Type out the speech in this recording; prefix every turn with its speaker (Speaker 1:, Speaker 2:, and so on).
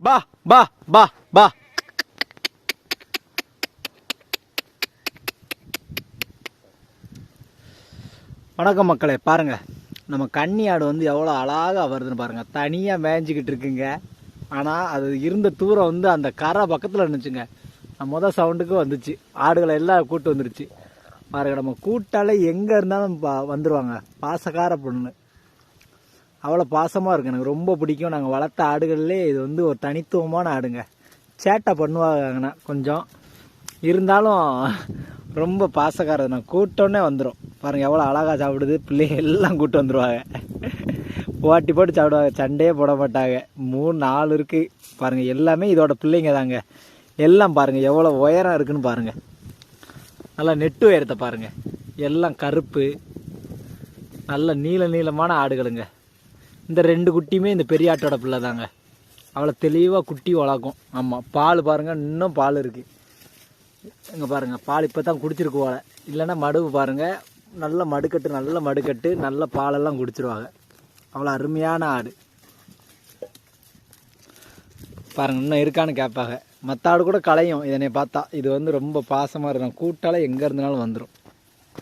Speaker 1: பா பா பா பா. வணக்கம் மக்களே, பாருங்கள் நம்ம கன்னி ஆடு வந்து எவ்வளோ அழகாக வருதுன்னு பாருங்கள். தனியாக மேய்ஞ்சிக்கிட்டு இருக்குங்க. ஆனால் அது இருந்த தூரம் வந்து அந்த கரை பக்கத்தில் இருந்துச்சுங்க. மொதல் சவுண்டுக்கு வந்துச்சு. ஆடுகளை எல்லாம் கூட்டு வந்துருச்சு பாருங்கள். நம்ம கூட்டாலே எங்கே இருந்தாலும் வந்துடுவாங்க. பாசக்கார பொண்ணு, அவ்வளோ பாசமாக இருக்குது. எனக்கு ரொம்ப பிடிக்கும். நாங்கள் வளர்த்த ஆடுகள்லே இது வந்து ஒரு தனித்துவமான ஆடுங்க. சேட்டை பண்ணுவாங்கன்னா கொஞ்சம் இருந்தாலும் ரொம்ப பாசக்காரது. நான் கூட்டோன்னே வந்துடும் பாருங்கள். எவ்வளோ அழகாக சாப்பிடுது. பிள்ளைங்க எல்லாம் கூட்டு வந்துடுவாங்க. போட்டி போட்டு சாப்பிடுவாங்க. சண்டையே போட மாட்டாங்க. 3-4 இருக்குது பாருங்கள். எல்லாமே இதோட பிள்ளைங்க தாங்க. எல்லாம் பாருங்கள் எவ்வளோ உயரம் இருக்குதுன்னு பாருங்கள். நல்லா நெட்டு உயரத்தை பாருங்கள். எல்லாம் கருப்பு, நல்ல நீளமான ஆடுகளுங்க. இந்த 2 குட்டியுமே இந்த பெரிய ஆட்டோட பிள்ளை தாங்க. அவ்வளோ தெளிவாக குட்டி வளர்க்கும். ஆமாம், பால் பாருங்கள், இன்னும் பால் இருக்குது. இங்கே பாருங்கள், பால் இப்போ தான் குடிச்சிருக்கு போல. இல்லைன்னா மடுவு பாருங்கள், நல்ல மடுக்கட்டு, நல்ல பாலெல்லாம் குடிச்சிருவாங்க. அவ்வளோ அருமையான ஆடு பாருங்கள். இன்னும் இருக்கான்னு கேட்பாங்க. மற்ற ஆடு கூட களையும் இதனை பார்த்தா. இது வந்து ரொம்ப பாசமாக இருக்கும். கூட்டால் எங்கே இருந்தாலும் வந்துடும்.